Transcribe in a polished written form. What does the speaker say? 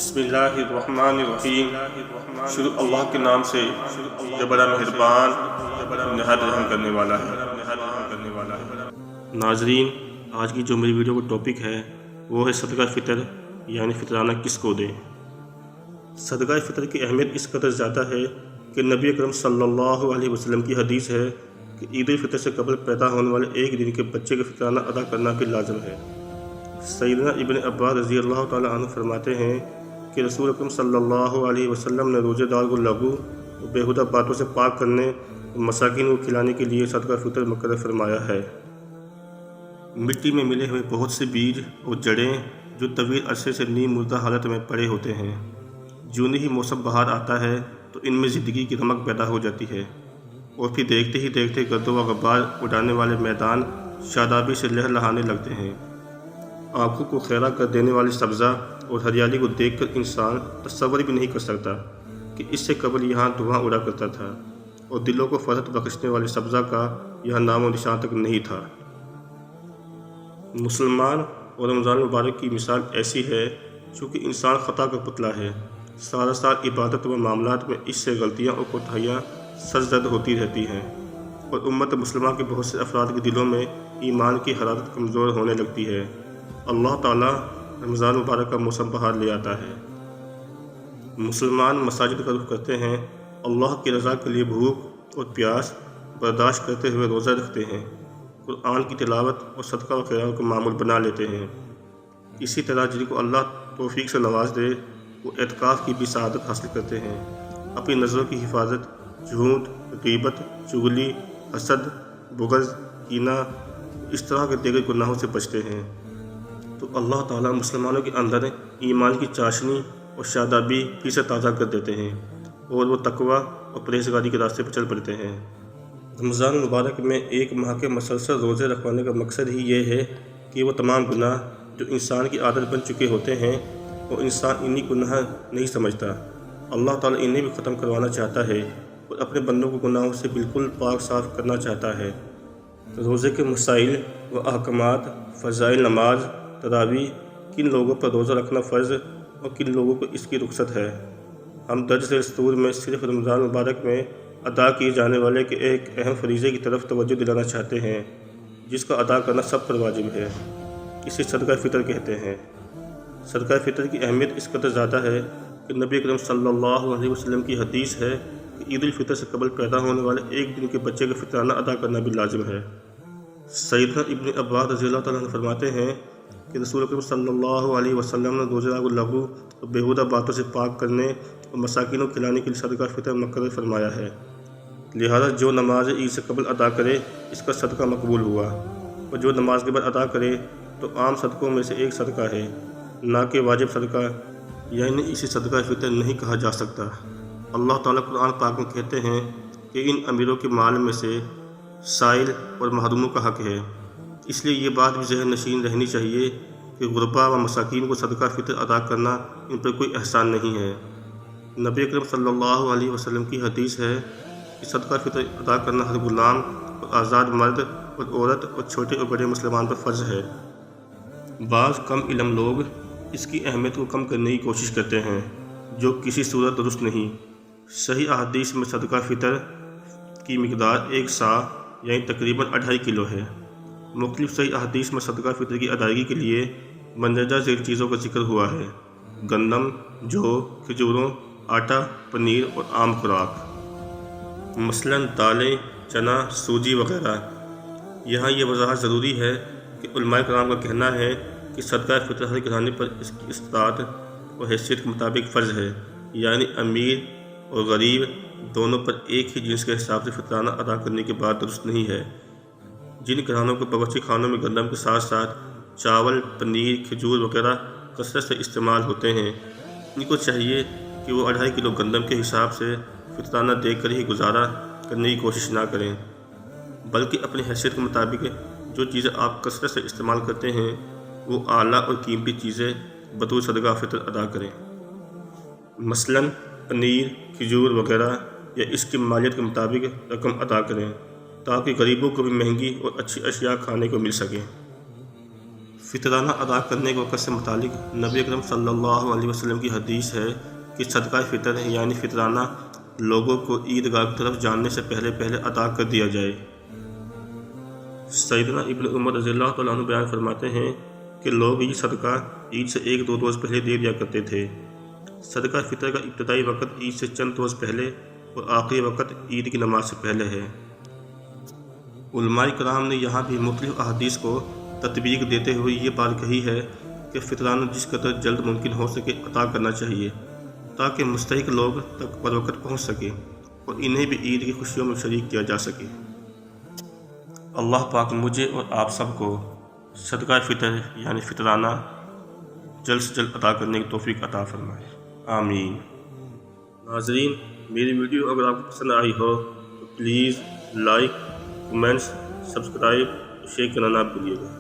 بسم اللہ الرحمن الرحیم۔ شروع اللہ کے نام سے جو بڑا مہربان نہایت رحم کرنے والا ہے۔ ناظرین، آج کی جو میری ویڈیو کا ٹاپک ہے وہ ہے صدقہ فطر یعنی فطرانہ کس کو دیں۔ صدقہ فطر کی اہمیت اس قدر زیادہ ہے کہ نبی اکرم صلی اللہ علیہ وسلم کی حدیث ہے کہ عید الفطر سے قبل پیدا ہونے والے ایک دن کے بچے کا فطرانہ ادا کرنا بھی لازم ہے۔ سیدنا ابن عباس رضی اللہ تعالی عنہ فرماتے ہیں کہ رسول اکرم صلی اللہ علیہ وسلم نے روزے دار کو لغو اور بیہودہ باتوں سے پاک کرنے اور مساکین کو کھلانے کے لیے صدقہ فطر مقرر فرمایا ہے۔ مٹی میں ملے ہوئے بہت سے بیج اور جڑیں جو طویل عرصے سے نیم مردہ حالت میں پڑے ہوتے ہیں، جوں ہی موسم بہار آتا ہے تو ان میں زندگی کی رمق پیدا ہو جاتی ہے اور پھر دیکھتے ہی دیکھتے گرد و غبار اڑانے والے میدان شادابی سے لہلہانے لگتے ہیں۔ آنکھوں کو خیرہ کر دینے والی سبزہ اور ہریالی کو دیکھ کر انسان تصور بھی نہیں کر سکتا کہ اس سے قبل یہاں دھواں اڑا کرتا تھا اور دلوں کو فرحت بخشنے والی سبزہ کا یہاں نام و نشان تک نہیں تھا۔ مسلمان اور رمضان مبارک کی مثال ایسی ہے چونکہ انسان خطا کا پتلا ہے، سارا سال عبادت و معاملات میں اس سے غلطیاں اور کوتاہیاں سرزد ہوتی رہتی ہیں اور امت مسلمہ کے بہت سے افراد کے دلوں میں ایمان کی حرارت کمزور ہونے لگتی ہے۔ اللہ تعالیٰ رمضان مبارک کا موسم بہار لے آتا ہے، مسلمان مساجد کا رخ کرتے ہیں، اللہ کی رضا کے لیے بھوک اور پیاس برداشت کرتے ہوئے روزہ رکھتے ہیں، قرآن کی تلاوت اور صدقہ و خیرات کو معمول بنا لیتے ہیں۔ اسی طرح جن کو اللہ توفیق سے نواز دے وہ اعتکاف کی بھی سعادت حاصل کرتے ہیں، اپنی نظروں کی حفاظت، جھوٹ، غیبت، چغلی، حسد، بغض، کینہ، اس طرح کے دیگر گناہوں سے بچتے ہیں۔ تو اللہ تعالیٰ مسلمانوں کے اندر ایمان کی چاشنی اور شادابی پھر سے تازہ کر دیتے ہیں اور وہ تقوی اور پرہیزگاری کے راستے پر چل پڑتے ہیں۔ رمضان مبارک میں ایک ماہ کے مسلسل روزے رکھوانے کا مقصد ہی یہ ہے کہ وہ تمام گناہ جو انسان کی عادت بن چکے ہوتے ہیں اور انسان انہی گناہ نہیں سمجھتا، اللہ تعالیٰ انہیں بھی ختم کروانا چاہتا ہے اور اپنے بندوں کو گناہوں سے بالکل پاک صاف کرنا چاہتا ہے۔ روزے کے مسائل و احکامات، فضائل نماز، تراویح، کن لوگوں پر روزہ رکھنا فرض اور کن لوگوں کو اس کی رخصت ہے، ہم درج ذیل سطور میں صرف رمضان مبارک میں ادا کیے جانے والے کے ایک اہم فریضے کی طرف توجہ دلانا چاہتے ہیں جس کا ادا کرنا سب پر واجب ہے۔ اسے صدقہ فطر کہتے ہیں۔ صدقہ فطر کی اہمیت اس قدر زیادہ ہے کہ نبی اکرم صلی اللہ علیہ وسلم کی حدیث ہے کہ عید الفطر سے قبل پیدا ہونے والے ایک دن کے بچے کا فطرانہ ادا کرنا بھی لازم ہے۔ سیدنا ابن عباس رضی اللہ تعالیٰ عنہ فرماتے ہیں کہ رسول اکرم صلی اللہ علیہ وسلم نے روزے دار کو لغو اور بیہودہ باتوں سے پاک کرنے اور مساکین کو کھلانے کے لیے صدقہ فطر مقرر فرمایا ہے، لہذا جو نماز عید سے قبل ادا کرے اس کا صدقہ مقبول ہوا اور جو نماز کے بعد ادا کرے تو عام صدقوں میں سے ایک صدقہ ہے، نہ کہ واجب صدقہ، یعنی اسے صدقہ فطر نہیں کہا جا سکتا۔ اللہ تعالیٰ قرآن پاک میں کہتے ہیں کہ ان امیروں کے مال میں سے سائل اور محروموں کا حق ہے، اس لیے یہ بات بھی ذہن نشین رہنی چاہیے کہ غربا و مساکین کو صدقہ فطر ادا کرنا ان پر کوئی احسان نہیں ہے۔ نبی اکرم صلی اللہ علیہ وسلم کی حدیث ہے کہ صدقہ فطر ادا کرنا ہر غلام اور آزاد مرد اور عورت اور چھوٹے اور بڑے مسلمان پر فرض ہے۔ بعض کم علم لوگ اس کی اہمیت کو کم کرنے کی کوشش کرتے ہیں جو کسی صورت درست نہیں۔ صحیح احادیث میں صدقہ فطر کی مقدار ایک سا یعنی تقریباً 2.5 کلو ہے۔ مختلف صحیح احادیث میں صدقہ فطر کی ادائیگی کے لیے مندرجہ ذیل چیزوں کا ذکر ہوا ہے: گندم، جو، کھجوروں، آٹا، پنیر اور عام خوراک، مثلاً دالیں، چنا، سوجی وغیرہ۔ یہاں یہ وضاحت ضروری ہے کہ علماء کرام کا کہنا ہے کہ صدقہ فطر ہر گھرانے پر اس کی استطاعت اور حیثیت کے مطابق فرض ہے، یعنی امیر اور غریب دونوں پر ایک ہی جنس کے حساب سے فطرانہ ادا کرنے کی بات درست نہیں ہے۔ جن گھرانوں کے باورچی خانوں میں گندم کے ساتھ ساتھ چاول، پنیر، کھجور وغیرہ کثرت سے استعمال ہوتے ہیں، ان کو چاہیے کہ وہ 2.5 کلو گندم کے حساب سے فطرانہ دے کر ہی گزارا کرنے کی کوشش نہ کریں، بلکہ اپنی حیثیت کے مطابق جو چیزیں آپ کثرت سے استعمال کرتے ہیں وہ اعلیٰ اور قیمتی چیزیں بطور صدقہ فطر ادا کریں، مثلاً پنیر، کھجور وغیرہ، یا اس کی مالیت کے مطابق رقم ادا کریں تاکہ غریبوں کو بھی مہنگی اور اچھی اشیاء کھانے کو مل سکیں۔ فطرانہ ادا کرنے کے وقت سے متعلق نبی اکرم صلی اللہ علیہ وسلم کی حدیث ہے کہ صدقہ فطر یعنی فطرانہ لوگوں کو عیدگاہ کی طرف جانے سے پہلے ادا کر دیا جائے۔ سیدنا ابن عمر رضی اللہ تعالیٰ عنہ بیان فرماتے ہیں کہ لوگ یہ صدقہ عید سے 1-2 روز پہلے دے دیا کرتے تھے۔ صدقہ فطر کا ابتدائی وقت عید سے چند روز پہلے اور آخری وقت عید کی نماز سے پہلے ہے۔ علماء کرام نے یہاں بھی مختلف احادیث کو تطبیق دیتے ہوئے یہ بات کہی ہے کہ فطرانہ جس قدر جلد ممکن ہو سکے عطا کرنا چاہیے تاکہ مستحق لوگ تک بروقت پہنچ سکے اور انہیں بھی عید کی خوشیوں میں شریک کیا جا سکے۔ اللہ پاک مجھے اور آپ سب کو صدقہ فطر یعنی فطرانہ جلد سے جلد عطا کرنے کی توفیق عطا فرمائے، آمین۔ ناظرین، میری ویڈیو اگر آپ کو پسند آئی ہو تو please like, comments, subscribe, share کرنا نہ بھولیے گا۔